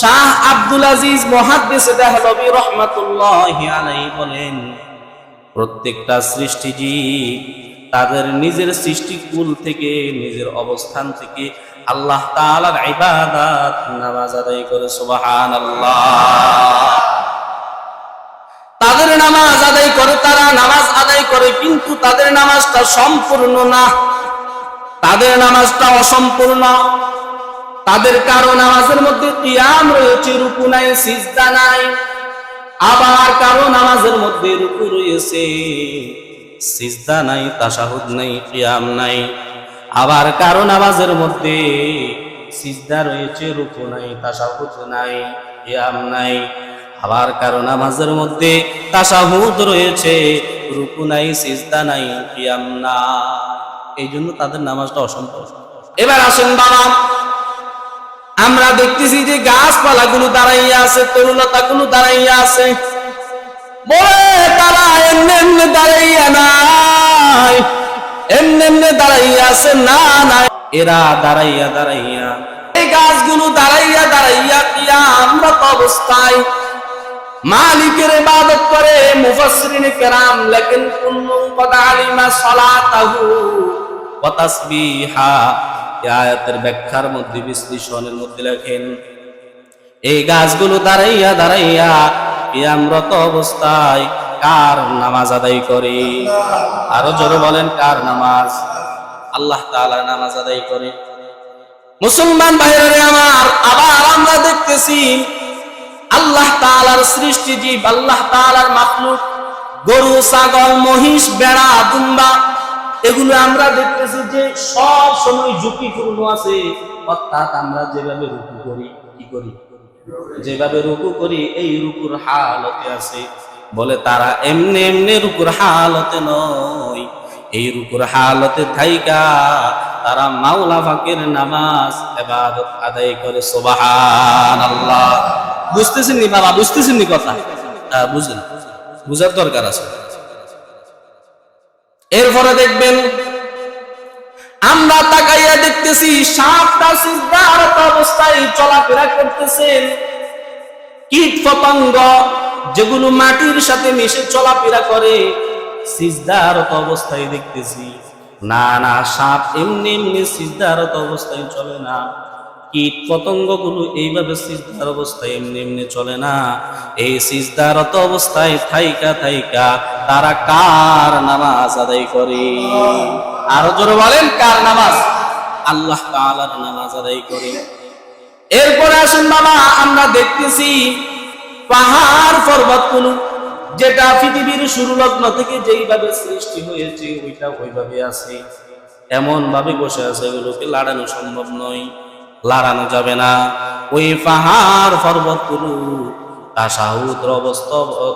শাহ আব্দুল আজিজ মুহাদ্দিস দেহলভী রাহমাতুল্লাহি আলাইহি বলেন, প্রত্যেকটা সৃষ্টিজীব তাদের নিজের সৃষ্টিকুল থেকে, নিজের অবস্থান থেকে আল্লাহ তাআলার ইবাদত নামাজ আদায় করে। সুবহানাল্লাহ। তাদের নামাজ আদায় করে, তারা নামাজ আদায় করে, কিন্তু তাদের নামাজটা সম্পূর্ণ না, তাদের নামাজটা অসম্পূর্ণ। তাদের কারো নামাজের মধ্যে কিয়াম রয়েছে, রুকু নাই, সিজদা নাই। আবার কারো নামাজের মধ্যে রুকু রয়েছে, সিজদা নাই, তাশাহুদ নাই, কিয়াম নাই। আবার কারো নামাজের মধ্যে সিজদা রয়েছে, রুকু নাই, তাশাহুদ নাই, কিয়াম নাই। আবার কারো নামাজের মধ্যে তাশাহুদ রয়েছে, রুকু নাই, সিজদা নাই, কিয়াম নাই। এই জন্য তাদের নামাজটা অসম্পূর্ণ। এবার আসেন বাবা, আমরা দেখতেছি যে গাছপালাগুলো দাঁড়াইয়া আছে, তরুলতাগুলো দাঁড়াইয়া আছে, বলে তারা এমনি এমনি দাঁড়াইয়া নাই, এমনি এমনি দাঁড়াইয়া আছে না, না, এরা দাঁড়াইয়া দাঁড়াইয়া, এই গাছগুলো দাঁড়াইয়া দাঁড়াইয়া কিয়ামত অবস্থায় মালিকের ইবাদত করে। মুফাসসিরিনে কেরাম লেখেন, কুল্লু কদ আলিমা সালাতাহু ওয়া তাসবিহা। এই আয়াতের ব্যাখ্যার মধ্যে, বিশ্লেষণের মধ্যে লেখেন, এই গাছগুলো দাঁড়াইয়া দাঁড়াইয়া কিয়ামরত অবস্থায় কার নামাজ আদায় করে? আরো জোরে বলেন, কার নামাজ? আল্লাহ তাআলার নামাজ আদায় করে। মুসলমান ভাইরা আমার, আবার আমরা দেখতেছি আল্লাহ তাআলার সৃষ্টি জীব, আল্লাহ তাআলার মাখলুক, গরু, ছাগল, মহিষ, বেড়া, দুম্বা, এগুলো আমরা দেখতেছি যে সব সময় ঝুঁকিপূর্ণ আছে। অর্থাৎ আমরা যেভাবে রুকু করি, কি করি, যেভাবে রুকু করি এই রুকুর হালতে আছে। বলে তারা এমনি এমনি রুকুর হালতে নয়, এই রুকুর হালতে থাইকা তারা মাওলা পাকের নামাজ ইবাদত আদায় করে। সুবহানাল্লাহ। বুঝতেছেন নি বাবা? বুঝতেছেন নি কথা? বুঝেন, বুঝার দরকার আছে। এরপরে দেখবেন, আমরা তাকাইয়া দেখতেছি সাপটা সিজদারত অবস্থায় চলাফেরা করতেছেন। কীট পতঙ্গ যেগুলো মাটির সাথে মিশে চলাফেরা করে, সিজদারত অবস্থায় দেখতেছি। না না, সাপ এমনি এমনি সিজদারত অবস্থায় চলে না, কীট পতঙ্গগুলো এইভাবে সিজদার অবস্থায় এমনি এমনি চলে না। এই সিজদারত অবস্থায় থাইকা থাইকা তারা কার নামাজ আদায় করে? আরো জোরে বলেন, কার নামাজ? আল্লাহ তাআলার নামাজ আদায় করে। এরপরে আসুন বাবা, আমরা দেখতেছি পাহাড় পর্বতগুলো, যেটা পৃথিবীর শুরু লগ্ন থেকে যেইভাবে সৃষ্টি হয়েছে ওইটা ওইভাবে আছে, এমন ভাবে বসে আছে, এগুলোকে লাড়ানো সম্ভব নয়, লাড়ানো যাবে না। ওই পাহাড় পর্বতগুলো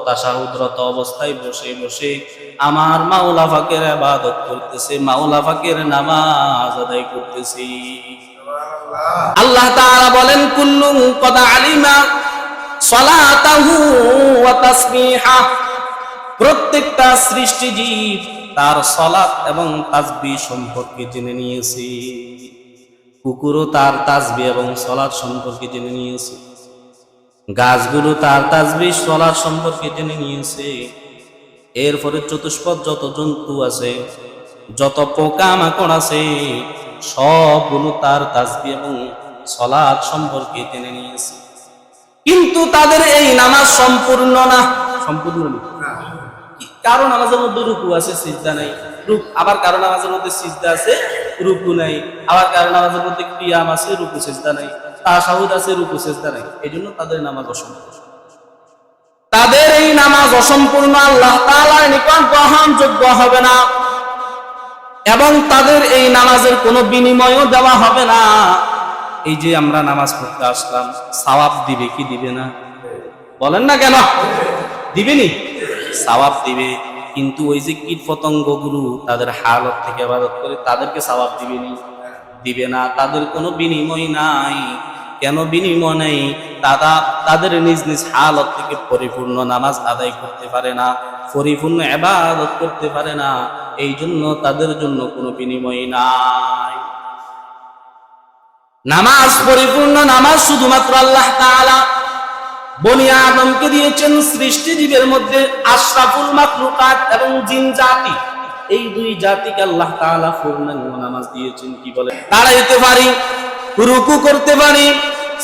তাশাহুদরত অবস্থায় বসে বসে আমার মাওলা পাকের ইবাদত করতেছে, মাওলা পাকের নামাজ আদায় করতেছে। আল্লাহ তাআলা বলেন, কুল্লু কদ আলিমা সালাতাহু ওয়া তাসবিহা। প্রত্যেকটা সৃষ্টিজীব তার সালাত এবং তাসবিহ সম্পর্কে জেনে নিয়েছে। কুকুরও তার তাসবিহ এবং সালাত সম্পর্কে জেনে নিয়েছে, গাছগুলো তার তাসবিহ সালাত সম্পর্কে জেনে নিয়েছে। এরপরে চতুষ্পদ যত জন্তু আছে, যত পোকামাকড় আছে, সবগুলো তার তাসবিহ এবং সালাত সম্পর্কে জেনে নিয়েছে। কিন্তু তাদের এই নামাজ সম্পূর্ণ না, সম্পূর্ণ না। কারো নামাজের মধ্যে রুকু আছে, সিজদা নাই, আবার কারো নামাজের মধ্যে সিজদা আছে, রুকু নাই। আবার কারো নামাজের মধ্যে কিয়াম আছে, রুকু সিজদা নাই, তাশাহুদ আছে, রুকু সিজদা নাই। এজন্য তাদের নামাজ অসম্পূর্ণ। তাদের এই নামাজ অসম্পূর্ণ, আল্লাহ তাআলার নিকট গ্রহণযোগ্য হবে না, এবং তাদের এই নামাজের কোনো বিনিময়ও দেওয়া হবে না। এই যে আমরা নামাজ পড়তে আসলাম, সওয়াব দিবে কি দিবে না? বলেন না কেন? দিবেনি, সওয়াব দিবে। কিন্তু ওই যে কীট পতঙ্গগুলো তাদের হালত থেকে ইবাদত করে, তাদেরকে সওয়াব দিবেনি, দিবে না। তাদের কোনো বিনিময় নাই। কেন বিনিময় নেই? তাদের নিজ নিজ হালত থেকে পরিপূর্ণ নামাজ আদায় করতে পারে না, পরিপূর্ণ ইবাদত করতে পারে না। এই জন্য তাদের জন্য কোনো বিনিময় নাই। নামাজ পরিপূর্ণ নামাজ শুধুমাত্র আল্লাহ তাআলা বনি আদমকে দিয়েছেন সৃষ্টিজীবের মধ্যে আশরাফুল মাখলুকাত এবং জিন জাতি, এই দুই জাতিকে আল্লাহ তাআলা পূর্ণাঙ্গ নামাজ দিয়েছেন। কি বলে? দাঁড়াইতে পারি, রুকু করতে পারি,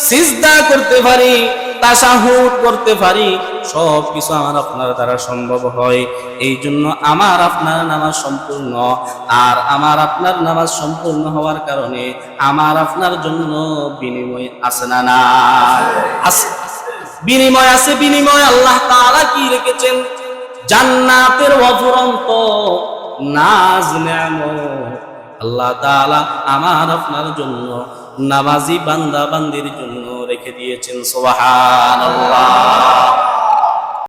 সিজদা করতে পারি, তাশাহুদ করতে পারি, সব কিছু আমার আপনার দ্বারা সম্ভব হয়। এই জন্য আমার আপনার নামাজ সম্পূর্ণ। আর আমার আপনার নামাজ সম্পূর্ণ হওয়ার কারণে আমার আপনার জন্য বিনিময় আছে না? না আছে, বিনিময় আছে। বিনিময় আল্লাহ তাআলা কি রেখেছেন? জান্নাতের অফুরন্ত নাজ নেয়ামত আল্লাহ তাআলা আমার আপনার জন্য নামাজি বান্দা বান্দির জন্য রেখে দিয়েছেন। সুবহানাল্লাহ।